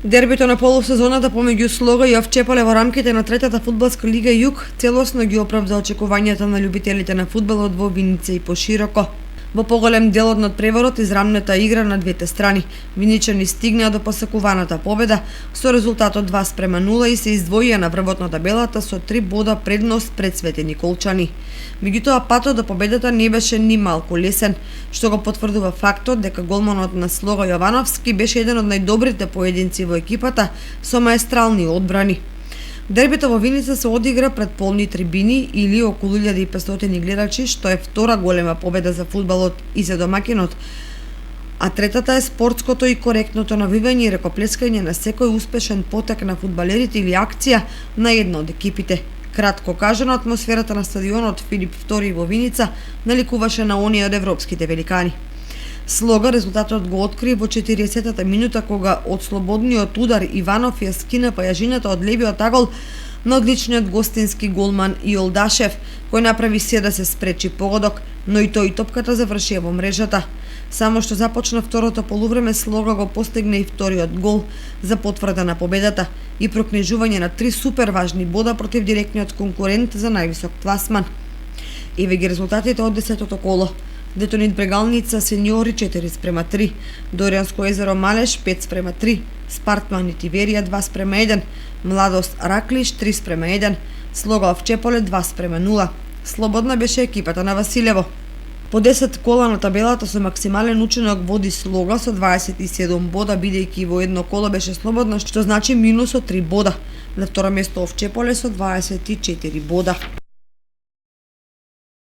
Дербито на полусезоната помеѓу Слога и Овчеполе во рамките на третата фудбалска лига Југ целосно ги оправда очекувањата на љубителите на фудбалот во Виница и пошироко. Во поголем дел од надпреварот израмната игра на двете страни, виничани стигнаа до посакуваната победа со резултатот 2:0 и се издвоија на врвот на табелата со 3 бода предност пред Свети Николчани. Меѓутоа патот до победата не беше ни малку лесен, што го потврдува фактот дека голманот на Слога Јовановски беше еден од најдобрите поединци во екипата со маестрални одбрани. Дербито во Виница се одигра пред полни трибини или околу 1500 гледачи, што е втора голема победа за фудбалот и за домакинот, а третата е спортското и коректното навивање и рекоплескање на секој успешен потек на фудбалерите или акција на една од екипите. Кратко кажано, атмосферата на стадионот Филип II во Виница наликуваше на оние од европските великани. Слога резултатот го откри во 40-та минута кога од слободниот удар Иванов ја скина пајажината од левиот агол на одличниот гостински голман Иолдашев, кој направи се да се спречи погодок, но и тој топката завршија во мрежата. Само што започна второто полувреме, Слога го постигна и вториот гол за потврда на победата и прокнежување на 3 супер важни бода против директниот конкурент за највисок пласман. Еве ги резултатите од 10-тото коло. Детонит Брегалница сениори 4:3, Доријанско езеро Малеш 5:3, Спартман и Тиверија 2:1, Младост Раклиш 3:1, Слога Овчеполе 2:0. Слободна беше екипата на Василево. По 10 кола на табелата со максимален учинок води Слога со 27 бода, бидејќи во едно коло беше слободна, што значи минус од 3 бода. На второ место Овчеполе со 24 бода.